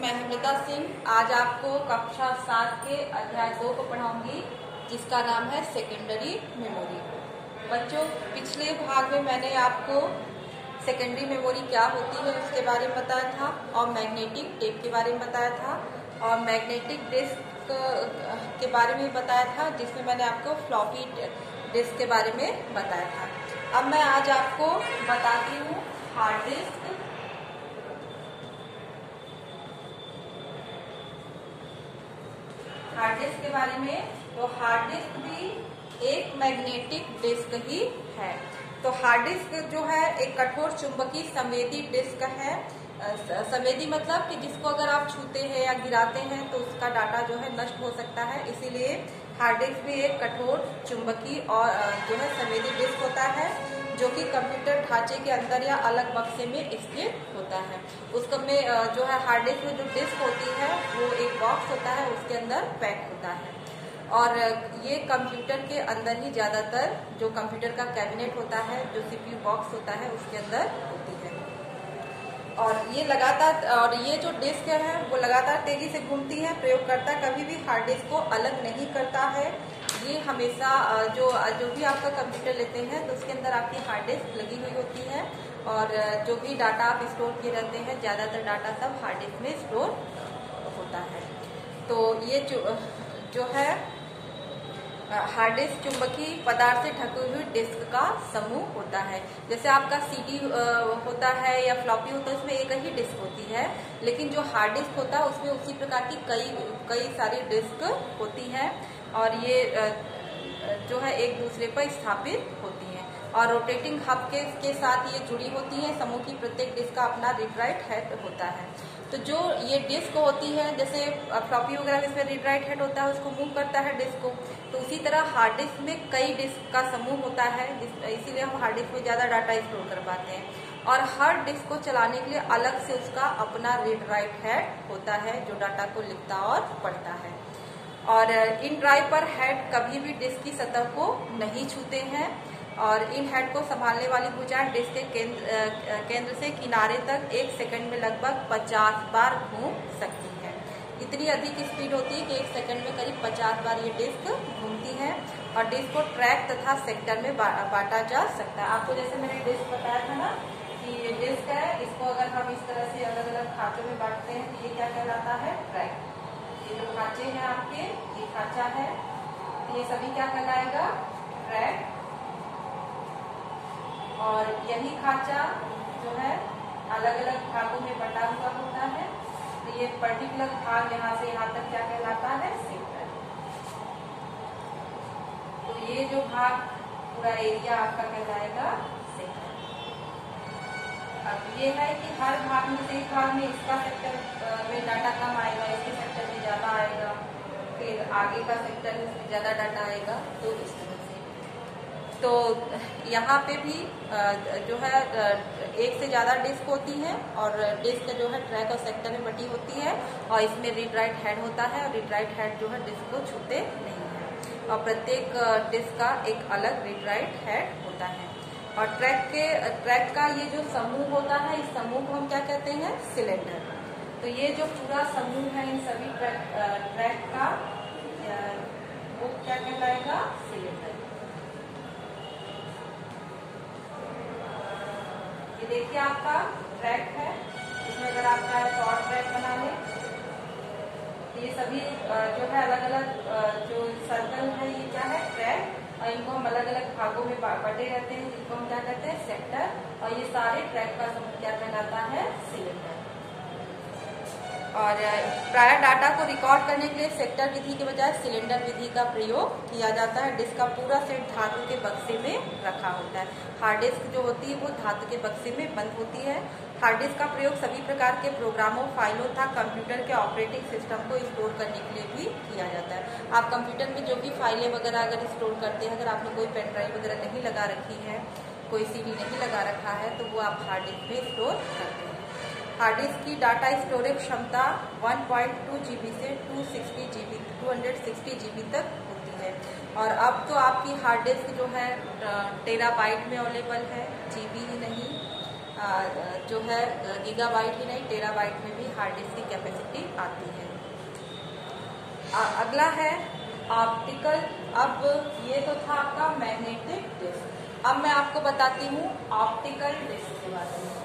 मैं अमृता सिंह आज आपको कक्षा 7 के अध्याय 2 को पढ़ाऊंगी, जिसका नाम है सेकेंडरी मेमोरी। बच्चों, पिछले भाग में मैंने आपको सेकेंडरी मेमोरी क्या होती है उसके बारे में बताया था और मैग्नेटिक टेप के बारे में बताया था और मैग्नेटिक डिस्क के बारे में बताया था, जिसमें मैंने आपको फ्लॉपी डिस्क के बारे में बताया था। अब मैं आज आपको बताती हूँ हार्ड डिस्क। हार्ड डिस्क के बारे में, तो हार्ड डिस्क भी एक मैग्नेटिक डिस्क ही है। तो हार्ड डिस्क जो है एक कठोर चुंबकीय संवेदी डिस्क है। संवेदी मतलब कि जिसको अगर आप छूते हैं या गिराते हैं तो उसका डाटा जो है नष्ट हो सकता है, इसीलिए हार्ड डिस्क भी एक कठोर चुंबकीय और जो है संवेदी डिस्क होता है, जो कि कंप्यूटर ढांचे के अंदर या अलग बक्से में स्थित होता है। उसको में जो है हार्ड डिस्क में जो डिस्क होती है वो एक बॉक्स होता है, उसके अंदर पैक होता है और ये कंप्यूटर के अंदर ही ज्यादातर जो कंप्यूटर का कैबिनेट होता है, जो सीपीयू बॉक्स होता है, उसके अंदर होती है। और ये लगातार और ये जो डिस्क है वो लगातार तेजी से घूमती है। प्रयोगकर्ता कभी भी हार्ड डिस्क को अलग नहीं करता है। ये हमेशा जो भी आपका कंप्यूटर लेते हैं तो उसके अंदर आपकी हार्ड डिस्क लगी हुई होती है और जो भी डाटा आप स्टोर किए रहते हैं, ज्यादातर डाटा सब हार्ड डिस्क में स्टोर होता है। तो ये जो है हार्ड डिस्क चुंबकीय पदार्थ से ढकी हुई डिस्क का समूह होता है। जैसे आपका सीडी होता है या फ्लॉपी होता है, उसमें एक ही डिस्क होती है, लेकिन जो हार्ड डिस्क होता है उसमें उसी प्रकार की कई सारी डिस्क होती है और ये जो है एक दूसरे पर स्थापित होती है और रोटेटिंग हब के साथ ये जुड़ी होती है। समूह की प्रत्येक डिस्क का अपना रीड राइट हेड होता है। तो जो ये डिस्क होती है, जैसे फ्लॉपी वगैरह इसमें रीड राइट हेड होता है, उसको मूव करता है डिस्क को, तो उसी तरह हार्ड डिस्क में कई डिस्क का समूह होता है, इसीलिए हम हार्ड डिस्क में ज्यादा डाटा स्टोर कर पाते हैं। और हर डिस्क को चलाने के लिए अलग से उसका अपना रीड राइट हेड होता है, जो डाटा को लिखता और पढ़ता है। और इन ड्राइव पर हेड कभी भी डिस्क की सतह को नहीं छूते हैं और इन हेड को संभालने वाली भुजाएं डिस्क के केंद्र से किनारे तक 1 सेकंड में लगभग 50 बार घूम सकती है। इतनी अधिक स्पीड होती है कि 1 सेकंड में करीब 50 बार ये डिस्क घूमती है और डिस्क को ट्रैक तथा सेक्टर में बांटा जा सकता है। आपको जैसे मैंने डिस्क बताया था ना कि ये डिस्क है, इसको अगर हम इस तरह से अलग अलग खांचों में बांटते हैं तो ये क्या कहलाता है? ट्रैक। ये जो खांचे हैं आपके, ये खांचा है, तो ये सभी क्या कहलाएगा? ट्रैक। और यही खांचा जो है अलग अलग भागों में बटा हुआ होता है, तो ये पर्टिकुलर भाग यहाँ से यहाँ तक क्या कहलाता है? सेक्टर। तो ये जो भाग पूरा एरिया आपका कहलाएगा सेक्टर। अब ये है कि हर भाग में से एक भाग में इसका सेक्टर में डाटा कम आएगा, इसके सेक्टर में ज्यादा आएगा, फिर आगे का सेक्टर में उसमें ज्यादा डाटा आएगा, तो इस तरह से। तो यहाँ पे भी जो है एक से ज्यादा डिस्क होती है और डिस्क जो है ट्रैक और सेक्टर में बटी होती है और इसमें रीड राइट हेड होता है और रीड राइट हेड जो है डिस्क को छूते नहीं है और प्रत्येक डिस्क का एक अलग रीड राइट हेड होता है। और ट्रैक का ये जो समूह होता है, इस समूह को हम क्या कहते हैं? सिलेंडर। तो ये जो पूरा समूह है इन सभी ट्रैक का, वो क्या कहलाएगा? सिलेंडर। ये देखिए आपका ट्रैक है, इसमें अगर आप चाहे तो और ट्रैक बना लें। ये सभी जो है अलग अलग जो सर्कल है, ये क्या है? ट्रैक, और इनको हम अलग अलग भागों में बटे रहते हैं, जिनको हम क्या कहते हैं? सेक्टर। और ये सारे ट्रैक का समूह क्या कहलाता है? सिलेंडर। और प्राय डाटा को रिकॉर्ड करने के लिए सेक्टर विधि के बजाय सिलेंडर विधि का प्रयोग किया जाता है। डिस्क का पूरा सेट धातु के बक्से में रखा होता है। हार्ड डिस्क जो होती है वो धातु के बक्से में बंद होती है। हार्ड डिस्क का प्रयोग सभी प्रकार के प्रोग्रामों, फाइलों तथा कंप्यूटर के ऑपरेटिंग सिस्टम को स्टोर करने के लिए भी किया जाता है। आप कंप्यूटर में जो भी फाइलें वगैरह अगर स्टोर करते हैं, अगर आपने कोई पेन ड्राइव वगैरह नहीं लगा रखी है, कोई सीडी नहीं लगा रखा है, तो वो आप हार्ड डिस्क में स्टोर करते हैं। हार्ड डिस्क की डाटा स्टोरेज क्षमता 1.2 GB से 260 GB तक होती है और अब तो आपकी हार्ड डिस्क जो है टेराबाइट में अवेलेबल है, जीबी ही नहीं। जो है गीगाबाइट ही नहीं टेराबाइट में भी हार्ड डिस्क की कैपेसिटी आती है। अगला है ऑप्टिकल। अब ये तो था आपका मैग्नेटिक डिस्क। अब मैं आपको बताती हूँ ऑप्टिकल डिस्क के बारे में।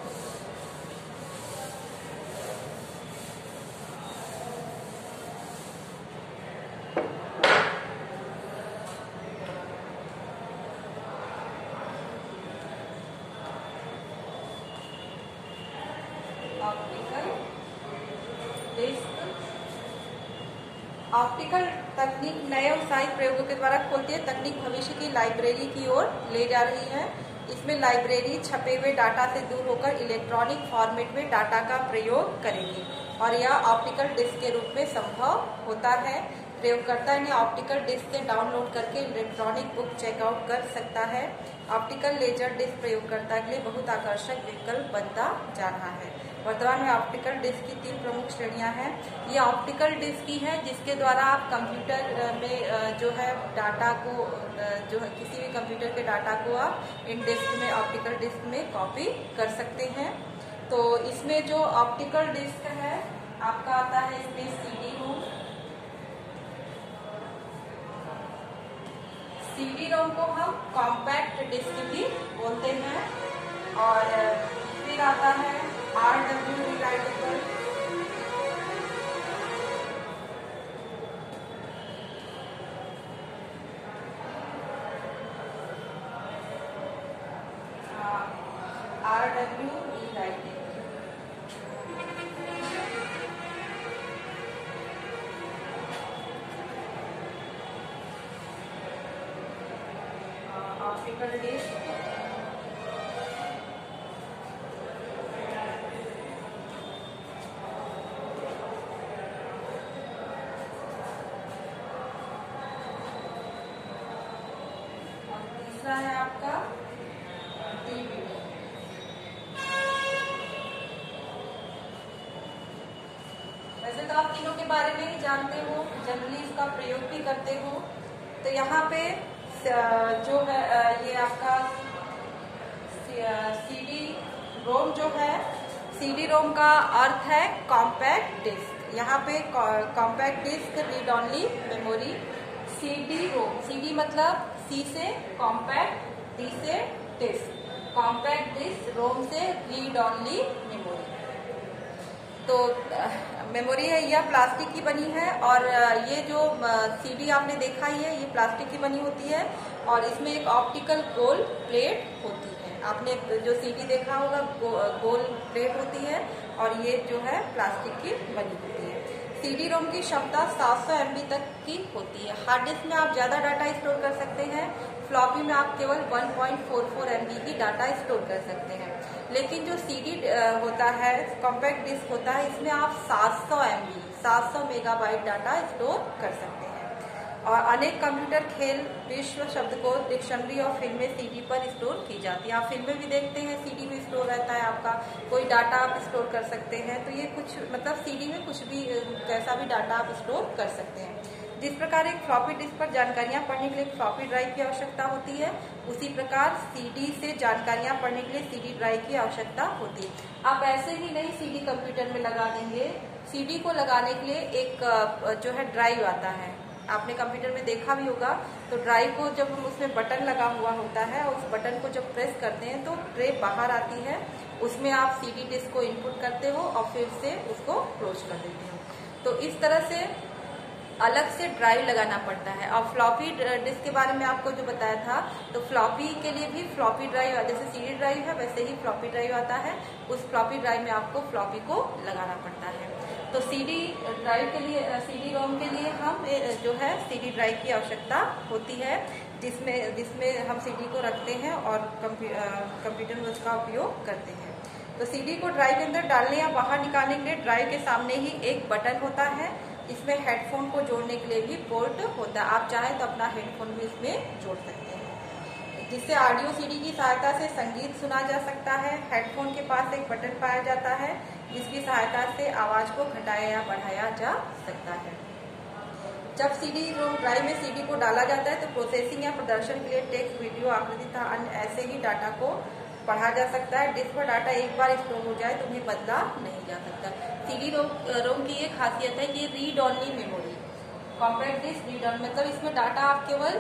ऑप्टिकल तकनीक नए व्यावसायिक प्रयोगों के द्वारा खोलती है। तकनीक भविष्य की लाइब्रेरी की ओर ले जा रही है। इसमें लाइब्रेरी छपे हुए डाटा से दूर होकर इलेक्ट्रॉनिक फॉर्मेट में डाटा का प्रयोग करेगी और यह ऑप्टिकल डिस्क के रूप में संभव होता है। प्रयोगकर्ता इन्हें ऑप्टिकल डिस्क से डाउनलोड करके इलेक्ट्रॉनिक बुक चेकआउट कर सकता है। ऑप्टिकल लेजर डिस्क प्रयोगकर्ता के लिए बहुत आकर्षक विकल्प बनता जा रहा है। वर्तमान में ऑप्टिकल डिस्क की 3 प्रमुख श्रेणियां हैं। ये ऑप्टिकल डिस्क की है जिसके द्वारा आप कंप्यूटर में जो है डाटा को जो है किसी भी कंप्यूटर के डाटा को आप इन डिस्क में ऑप्टिकल डिस्क में कॉपी कर सकते हैं। तो इसमें जो ऑप्टिकल डिस्क है आपका आता है इसमें CD रोम। CD रोम को हम कॉम्पैक्ट डिस्क भी बोलते हैं। और फिर आता है RW रिलाइटेबल, RW रिलाइटेबल। ऑप्टिकल डिस्क है आपका DVD। वैसे तो आप तीनों के बारे में ही जानते हो, जनरली इसका प्रयोग भी करते हो। तो यहाँ पे जो है ये आपका CD रोम जो है, CD रोम का अर्थ है कॉम्पैक्ट डिस्क। यहाँ पे compact disc read only memory. CD ROM, CD मतलब C से कॉम्पैक्ट, D से डिस्क। कॉम्पैक्ट डिस्क, रोम से रीड ओनली मेमोरी। तो मेमोरी है यह प्लास्टिक की बनी है और ये जो CD आपने देखा ही है ये प्लास्टिक की बनी होती है और इसमें एक ऑप्टिकल गोल प्लेट होती है। आपने जो CD देखा होगा गोल प्लेट होती है और ये जो है प्लास्टिक की बनी होती है। CD रोम की क्षमता 700 MB तक की होती है। हार्ड डिस्क में आप ज्यादा डाटा स्टोर कर सकते हैं। फ्लॉपी में आप केवल 1.44 MB की डाटा स्टोर कर सकते हैं। लेकिन जो CD होता है, कॉम्पैक्ट डिस्क होता है, इसमें आप 700 MB 700 मेगाबाइट डाटा स्टोर कर सकते हैं। और अनेक कंप्यूटर, खेल, विश्व, शब्दकोश, डिक्शनरी और फिल्में CD पर स्टोर की जाती है। आप फिल्में भी देखते हैं, CD में स्टोर रहता है आपका। कोई डाटा आप स्टोर कर सकते हैं। तो ये कुछ मतलब CD में कुछ भी कैसा भी डाटा आप स्टोर कर सकते हैं। जिस प्रकार एक फ्लॉपी डिस्क पर जानकारियां पढ़ने के लिए फ्लॉपी ड्राइव की आवश्यकता होती है, उसी प्रकार CD से जानकारियां पढ़ने के लिए CD ड्राइव की आवश्यकता होती है। आप ऐसे ही नहीं CD कंप्यूटर में लगा देंगे। CD को लगाने के लिए एक जो है ड्राइव आता है, आपने कंप्यूटर में देखा भी होगा। तो ड्राइव को जब हम उसमें बटन लगा हुआ होता है और उस बटन को जब प्रेस करते हैं तो ट्रे बाहर आती है। उसमें आप CD डिस्क को इनपुट करते हो और फिर से उसको क्लोज कर देते हो। तो इस तरह से अलग से ड्राइव लगाना पड़ता है। और फ्लॉपी डिस्क के बारे में आपको जो बताया था, तो फ्लॉपी के लिए भी फ्लॉपी ड्राइव, जैसे CD ड्राइव है वैसे ही फ्लॉपी ड्राइव आता है। उस फ्लॉपी ड्राइव में आपको फ्लॉपी को लगाना पड़ता है। तो CD ड्राइव के लिए, CD रोम के लिए हम जो है CD ड्राइव की आवश्यकता होती है, जिसमें हम CD को रखते हैं और कंप्यूटर में उसका उपयोग करते हैं। तो CD को ड्राइव के अंदर डालने या बाहर निकालने के लिए ड्राइव के सामने ही एक बटन होता है। इसमें हेडफोन को जोड़ने के लिए भी पोर्ट होता है। आप चाहें तो अपना हेडफोन भी इसमें जोड़ सकते हैं, जिससे ऑडियो CD की सहायता से संगीत सुना जा सकता है। हेडफोन के पास एक बटन पाया जाता है जिसकी सहायता से आवाज को घटाया या बढ़ाया जा सकता है। जब CD रोम ड्राइव में CD को डाला जाता है तो प्रोसेसिंग या प्रदर्शन के लिए टेक्स्ट, वीडियो, आकृति तथा अन्य ऐसे ही डाटा को पढ़ा जा सकता है। डिस्क पर डाटा एक बार स्टोर हो जाए तो उन्हें बदला नहीं जा सकता। सीडी रोम की ये खासियत है कि read only memory, compact disc read on, मतलब इसमें डाटा आप केवल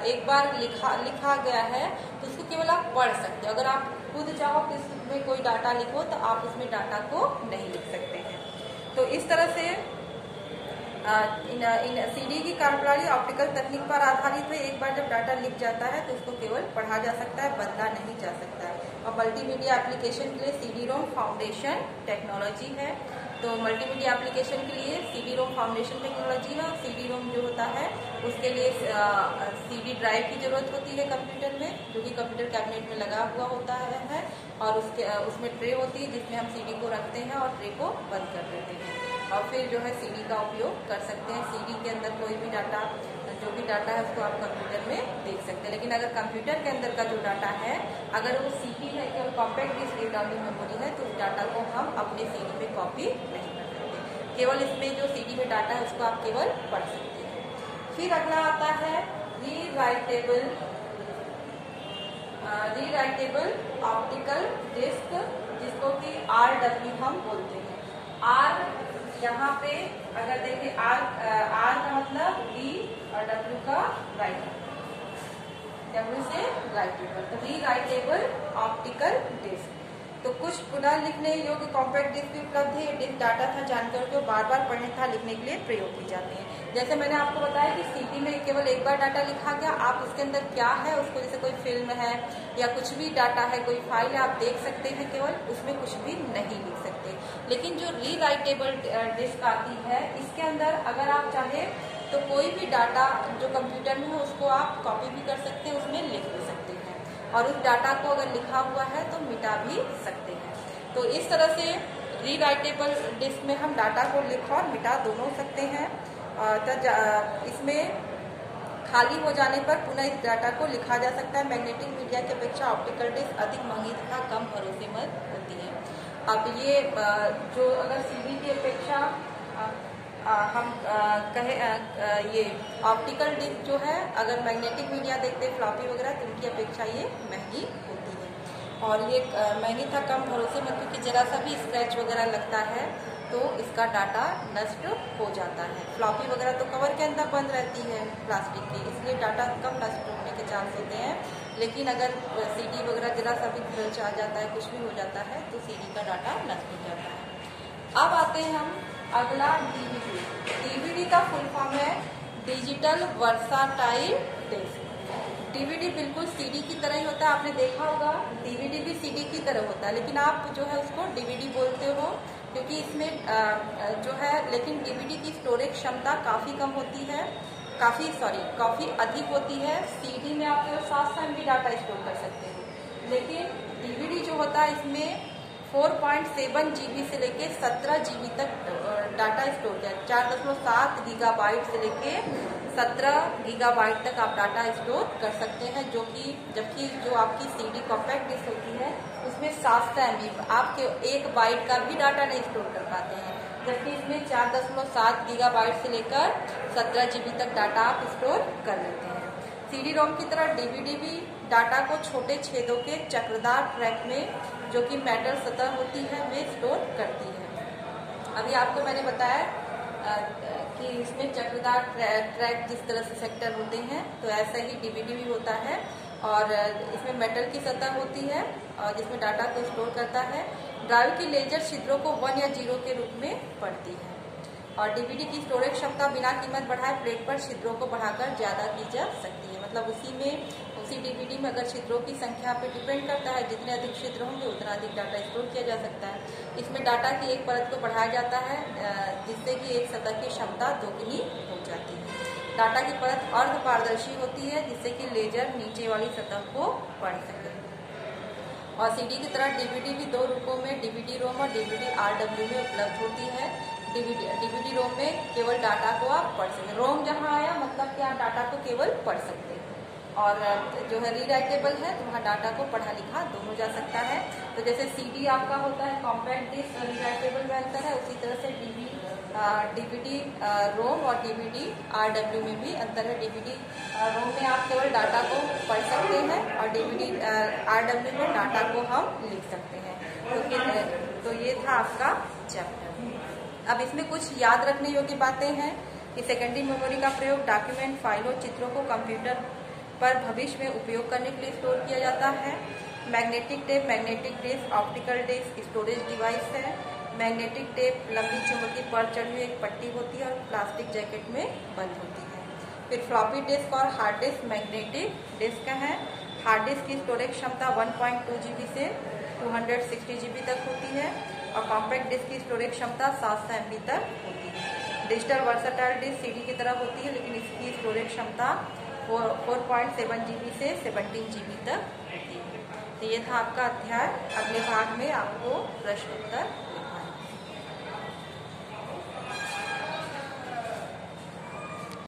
एक बार लिखा गया है तो उसको केवल आप पढ़ सकते हो। अगर आप खुद चाहो कि इसमें कोई डाटा लिखो तो आप उसमें डाटा को नहीं लिख सकते हैं। तो इस तरह से इन सीडी की कार्यप्रणाली ऑप्टिकल तकनीक पर आधारित है। एक बार जब डाटा लिख जाता है तो उसको केवल पढ़ा जा सकता है, बदला नहीं जा सकता है। और मल्टीमीडिया एप्लीकेशन के लिए सीडी रोम फाउंडेशन टेक्नोलॉजी है। तो मल्टीमीडिया एप्लीकेशन के लिए सीडी रोम फाउंडेशन टेक्नोलॉजी है। और सीडी रोम जो होता है उसके लिए सीडी ड्राइव की जरूरत होती है कंप्यूटर में, जो कि कंप्यूटर कैबिनेट में लगा हुआ होता है। और उसमें ट्रे होती है जिसमें हम सीडी को रखते हैं और ट्रे को बंद कर देते हैं और फिर जो है सीडी का उपयोग कर सकते हैं। सीडी के अंदर कोई भी डाटा, जो भी डाटा है उसको आप कंप्यूटर में देख सकते हैं। लेकिन अगर कंप्यूटर के अंदर का जो डाटा है, अगर वो सीडी है केवल compact disc read only memory है, तो उस डाटा को हम अपने सीडी में कॉपी नहीं कर सकते। केवल इसमें जो सीडी में डाटा है उसको आप केवल पढ़ सकते हैं। फिर अगला आता है रीराइटेबल ऑप्टिकल डिस्क, जिसको कि RW हम बोलते हैं। आर यहाँ पे अगर देखें आर का मतलब री और W का राइट, W से राइटेबल, तो रीराइटेबल ऑप्टिकल डिस्क। तो कुछ पुनः लिखने योग्य कॉम्पैक्ट डिस्क भी उपलब्ध है। डिस्क डाटा था जानकारी को बार बार पढ़ने तथा लिखने के लिए प्रयोग की जाती है। जैसे मैंने आपको बताया कि सीडी में केवल एक बार डाटा लिखा गया, आप उसके अंदर क्या है उसको, जैसे कोई फिल्म है या कुछ भी डाटा है, कोई फाइल है, आप देख सकते हैं, केवल उसमें कुछ भी नहीं लिख सकते। लेकिन जो रीराइटेबल डिस्क आती है, इसके अंदर अगर आप चाहे तो कोई भी डाटा जो कंप्यूटर में है उसको आप कॉपी भी कर सकते हैं, उसमें लिख भी सकते हैं और उस डाटा को अगर लिखा हुआ है तो मिटा भी सकते हैं। तो इस तरह से रीराइटेबल डिस्क में हम डाटा को लिख और मिटा दोनों सकते हैं। इसमें खाली हो जाने पर पुनः इस डाटा को लिखा जा सकता है। मैग्नेटिक मीडिया की अपेक्षा ऑप्टिकल डिस्क अधिक महंगी तथा कम भरोसेमंद होती है। अब ये जो अगर सीडी की अपेक्षा हम कहें ये ऑप्टिकल डिस्क जो है, अगर मैग्नेटिक मीडिया देखते हैं फ्लॉपी वगैरह, तो उनकी अपेक्षा ये महंगी होती है। और ये महंगी था कम भरोसेमंद क्योंकि जरा सा भी स्क्रैच वगैरह लगता है तो इसका डाटा नष्ट हो जाता है। फ्लॉपी वगैरह तो कवर के अंदर बंद रहती है प्लास्टिक की, इसलिए डाटा कम नष्ट होने के चांस होते हैं। लेकिन अगर सीडी वगैरह जरा सा भी खर्च आ जाता है, कुछ भी हो जाता है, तो सीडी का डाटा नष्ट हो जाता है। अब आते हैं हम अगला डीवीडी। डीवीडी का फुल फॉर्म है डिजिटल वर्साटाइल डिस्क। डीवीडी बिल्कुल सीडी की तरह ही होता है, आपने देखा होगा डीवीडी भी सीडी की तरह होता है, लेकिन आप जो है उसको डीवीडी बोलते हो क्योंकि इसमें जो है, लेकिन डीवीडी की स्टोरेज क्षमता काफी कम होती है, काफी अधिक होती है। सीडी में आप केवल 700 MB डाटा स्टोर कर सकते हो, लेकिन डीवीडी जो होता है इसमें 4.7 GB से लेके 17 GB तक डाटा स्टोर किया, 4.7 गीगाबाइट से लेके 17 गीगाबाइट तक आप डाटा स्टोर कर सकते हैं, जबकि जो आपकी सीडी कॉम्पैक्ट डिस्क होती है उसमें 700 MB, आपके 1 बाइट का भी डाटा नहीं स्टोर कर पाते हैं, जबकि इसमें 4.7 गीगाबाइट से लेकर 17 GB तक डाटा आप स्टोर कर लेते हैं। सीडी रोम की तरह डीवीडी भी डाटा को छोटे छेदों के चक्रदार ट्रैक में, जो कि मेटल सतह होती है, में स्टोर करती है। अभी आपको मैंने बताया कि इसमें चक्रदार ट्रैक जिस तरह से सेक्टर होते हैं, तो ऐसा ही डीवीडी भी होता है और इसमें मेटल की सतह होती है और जिसमें डाटा को स्टोर करता है। ड्राइव की लेजर छिद्रों को 1 या 0 के रूप में पढ़ती है और डीवीडी की स्टोरेज क्षमता बिना कीमत बढ़ाए प्लेट पर छिद्रों को बढ़ाकर ज्यादा की जा सकती है। मतलब उसी डीवीडी में अगर छिद्रों की संख्या पे डिपेंड करता है, जितने अधिक छिद्र होंगे उतना अधिक डाटा स्टोर किया जा सकता है। इसमें डाटा की एक परत को बढ़ाया जाता है जिससे कि एक सतह की क्षमता दोगुनी हो जाती है। डाटा की परत अर्ध पारदर्शी होती है जिससे कि लेजर नीचे वाली सतह को पढ़ सके। और सीडी की तरह डीवीडी भी 2 रूपों में डीवीडी रोम और डीवीडी RW में उपलब्ध होती है। डीवीडी रोम में केवल डाटा को आप पढ़ सकते, रोम जहाँ आया मतलब कि आप डाटा को केवल पढ़ सकते हैं, और जो है रीराइटेबल है तो वहाँ डाटा को पढ़ा लिखा दोनों जा सकता है। तो जैसे सीडी आपका होता है कॉम्पैक्ट डिस्क, रीराइटेबल में अंतर है, उसी तरह से डीवीडी रोम और डीवीडी RW में भी अंतर है। डीवीडी रोम में आप केवल डाटा को पढ़ सकते हैं और डीवीडी RW में डाटा को हम लिख सकते हैं। तो ये था आपका चैप्टर। अब इसमें कुछ याद रखने योग्य बातें हैं कि सेकेंडरी मेमोरी का प्रयोग डॉक्यूमेंट, फाइलों, चित्रों को कंप्यूटर पर भविष्य में उपयोग करने के लिए स्टोर किया जाता है। Magnetic tape, magnetic disk, optical disk storage device है। मैग्नेटिक टेप लंबी चुंबकीय पर चढ़ी हुई एक पट्टी होती है और प्लास्टिक जैकेट में बंद होती है। फिर फ्लॉपी डिस्क और हार्ड डिस्क मैग्नेटिक डिस्क है। हार्ड डिस्क की स्टोरेज क्षमता 1.2 GB से 260 GB तक होती है और कॉम्पैक्ट डिस्क की स्टोरेज क्षमता 700 MB तक होती है। डिजिटल वर्सटाइल डिस्क CD की तरह होती है, लेकिन इसकी स्टोरेज क्षमता 4.7 GB से 17 GB तक होती है। तो ये था आपका अध्याय। अगले भाग में आपको प्रश्न उत्तर